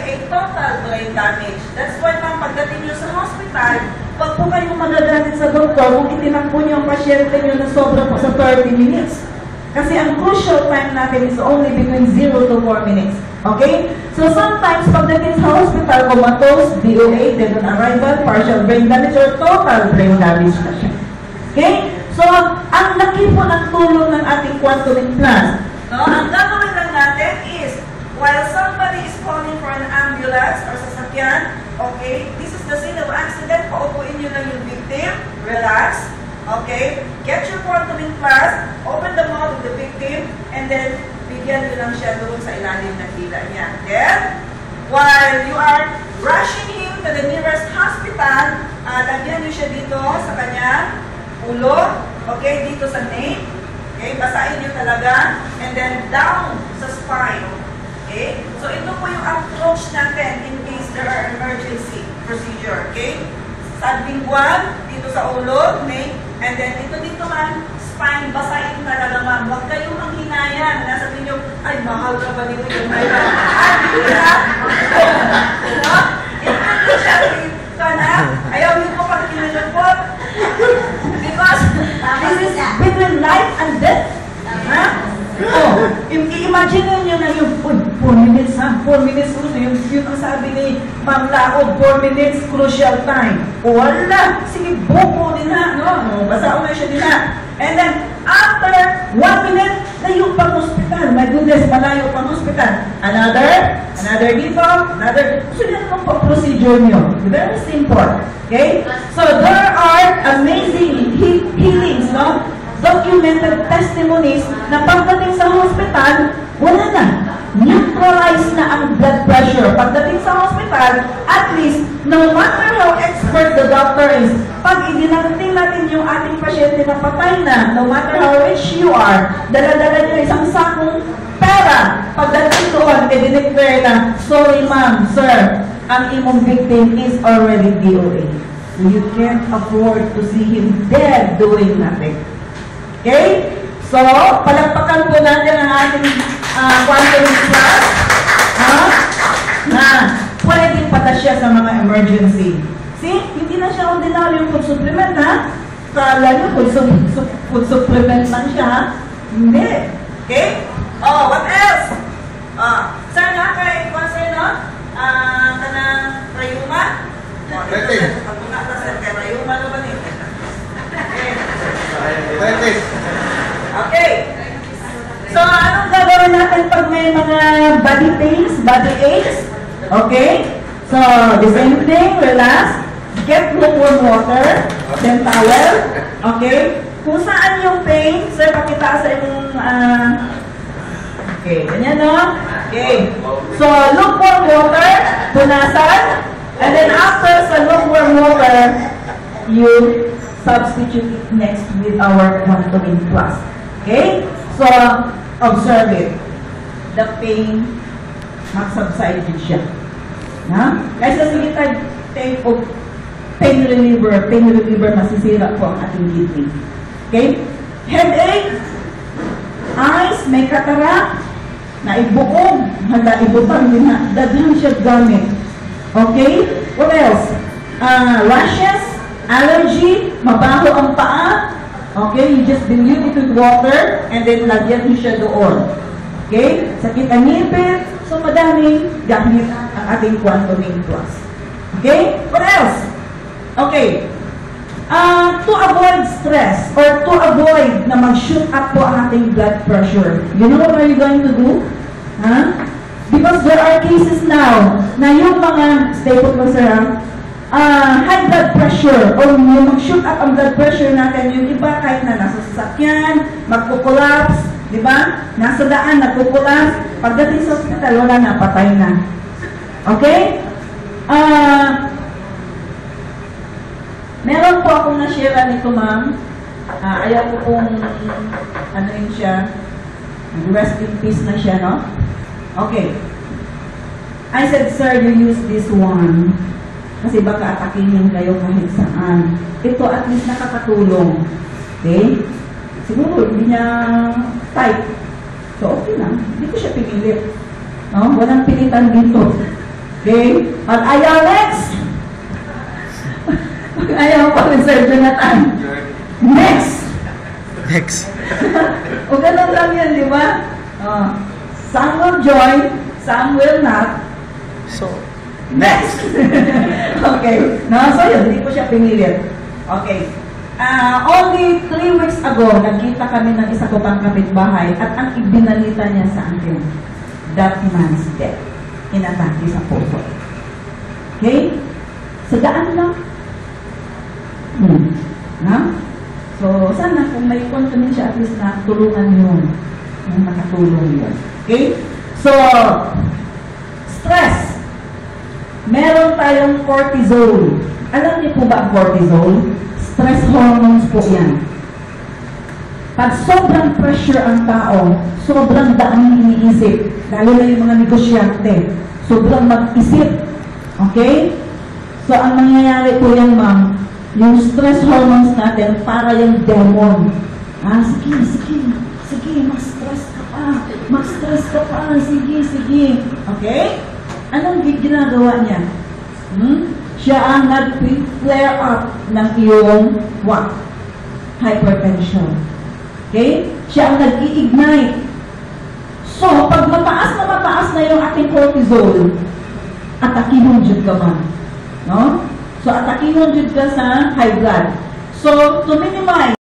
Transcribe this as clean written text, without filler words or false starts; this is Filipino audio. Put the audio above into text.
be a total brain damage. That's why pagdating nyo sa hospital, wag po kayong magagalit sa doktor kung itinakbo nyo ang pasyente nyo na sobra po sa 30 minutes. Kasi ang crucial time natin is only between 0 to 4 minutes. Okay? So sometimes, pagdating sa hospital, comatose, DOA, dead on arrival, partial brain damage, or total brain damage na siya. Okay? So, ang laki po ng tulong ng ating quantum implants. No? Ang gagawin lang natin is, while somebody is calling for an ambulance or sasakyan, okay, this is the scene of accident, paupuin nyo lang yung victim, relax, okay, get your quantum implants, open the mouth of the victim, and then bigyan nyo lang siya doon sa ilalim ng dila niya. Then, while you are rushing him to the nearest hospital, lagyan nyo siya dito sa kanyang ulo, okay, dito sa nape, okay, basahin nyo talaga, and then down sa spine. Okay? So, ito po yung approach natin in case there are emergency procedure. Okay? Sublingual, dito sa ulo, nape, and then dito man, spine, basahin talaga ma'am. Huwag kayong manghinayan. Nasabihin nyo, ay, mahal ka ba dito yung mayroon? Hindi na. No? Hindi siya dito na. Ayaw nyo po pag kinalapot. Because this is between life and death. Ha? Oh, i-imagine nyo na yung 4 minutes, ha? 4 minutes, yung ang sabi ni Ma'am Laod, 4 minutes, crucial time. O wala, sige, buko din ha, no? Basa na siya din ha. And then, after 1 minute, layo pang hospital. My goodness, malayo pang hospital. Another dito, another. So, yan ang procedure nyo. Very simple. Okay? So, there are amazing healings, no? Documented testimonies na pagdating sa hospital, wala na. Neutralize na ang blood pressure. Pagdating sa hospital, at least, no matter how expert the doctor is, pag idinating natin yung ating pasyente na patay na, no matter how rich you are, dala-dala nyo isang sakong pera. Pagdating doon, i-declare na, sorry ma'am, sir, ang imong victim is already DOA. You can't afford to see him dead doing nothing. Okay? So, palagpakan po natin ang ating quantum implants na pwedeng patasya sa mga emergency. See? Hindi na siya ordinary yung food supplement, ha? Kala nyo, food supplement lang siya, ha? Hindi. Okay? Oh, what else? Sir na, kay sir, no? Kanang rayuma? Retis. Pag-una ka, sir, kay rayuma naman eh. Retis. Okay. So, anong gagawin natin pag may mga body pains, body aches? Okay? So, the same thing, relax. Get lukewarm water, then towel. Okay? Kung saan yung pain, sir, pakita sa inyong, okay, ganyan, no? Okay. So, lukewarm water, punasan, and then after sa lukewarm water, you substitute it next with our quantum implants. Okay? So, observe it. The pain mag-subside din siya. Ha? Kaysa sige tayo take of pain reliever, masisira po ang ating kidney. Okay? Headache, eyes, may cataract, naibuog, hala, ibutang din na, dadhan siya gamit. Okay? What else? Rashes, allergy, mabaho ang paa. Okay? You just dilute it with water and then lagyan mo siya doon. Okay? Sakit ang ngipin. So, madaming gamit ang ating quantum implants. Okay? What else? Okay. To avoid stress or to avoid na mag-shoot up po ang ating blood pressure, you know what are you going to do? Huh? Because there are cases now na yung mga, stay put mo sir, high blood pressure o yung mag-shoot up ang blood pressure natin, yung iba kahit na nasa sasakyan, magkukulaps, di ba? Nasa daan, nagkukulaps, pagdating sa hospital, wala na, patay na. Okay? Meron po akong na-share nito, ma'am. Ayaw ko pong, ano yun siya, rest in peace na siya, no? Okay. I said, sir, you use this one. Kasi baka atakihin kayo kahit saan. Ito at least nakakatulong. Okay? Siguro, hindi niya type. So, okay lang. Hindi ko siya pinilit. No? Walang pilitan dito. Okay? At ayaw next. Ayaw pa reserve na tayo. Next. Next. O ganun lang yan, di ba? Some will join, some will not. So, next. Okay. No, so yun, hindi ko siya pinilit. Okay. Only 3 weeks ago, nagkita kami ng isa ko pang kapitbahay at ang ibinalita niya sa akin, that man's dead. Inatake sa puso. Okay? Sagaan lang. Na? So, sana kung may confidence siya, at least na tulungan yun. Yung makatulong yun. Okay? So, stress. Meron tayong cortisol. Alam niyo po ba ang cortisol? Stress hormones po yan. Pag sobrang pressure ang tao, sobrang daming iniisip. Lalo na yung mga negosyante. Sobrang mag-isip. Okay? So, ang nangyayari po yan, ma'am, yung stress hormones natin, para yung demon. Sige, mag-stress ka pa. Mag-stress ka pa. Sige. Okay? Anong ginagawa niya? Siya ang nag-flare up ng iyong what? Hypertension. Okay? Siya ang nag-i-ignite. So, pag mataas na yung ating cortisol, atakihon jud ka man. No? So, atakihon jud ka sa high blood. So, to minimize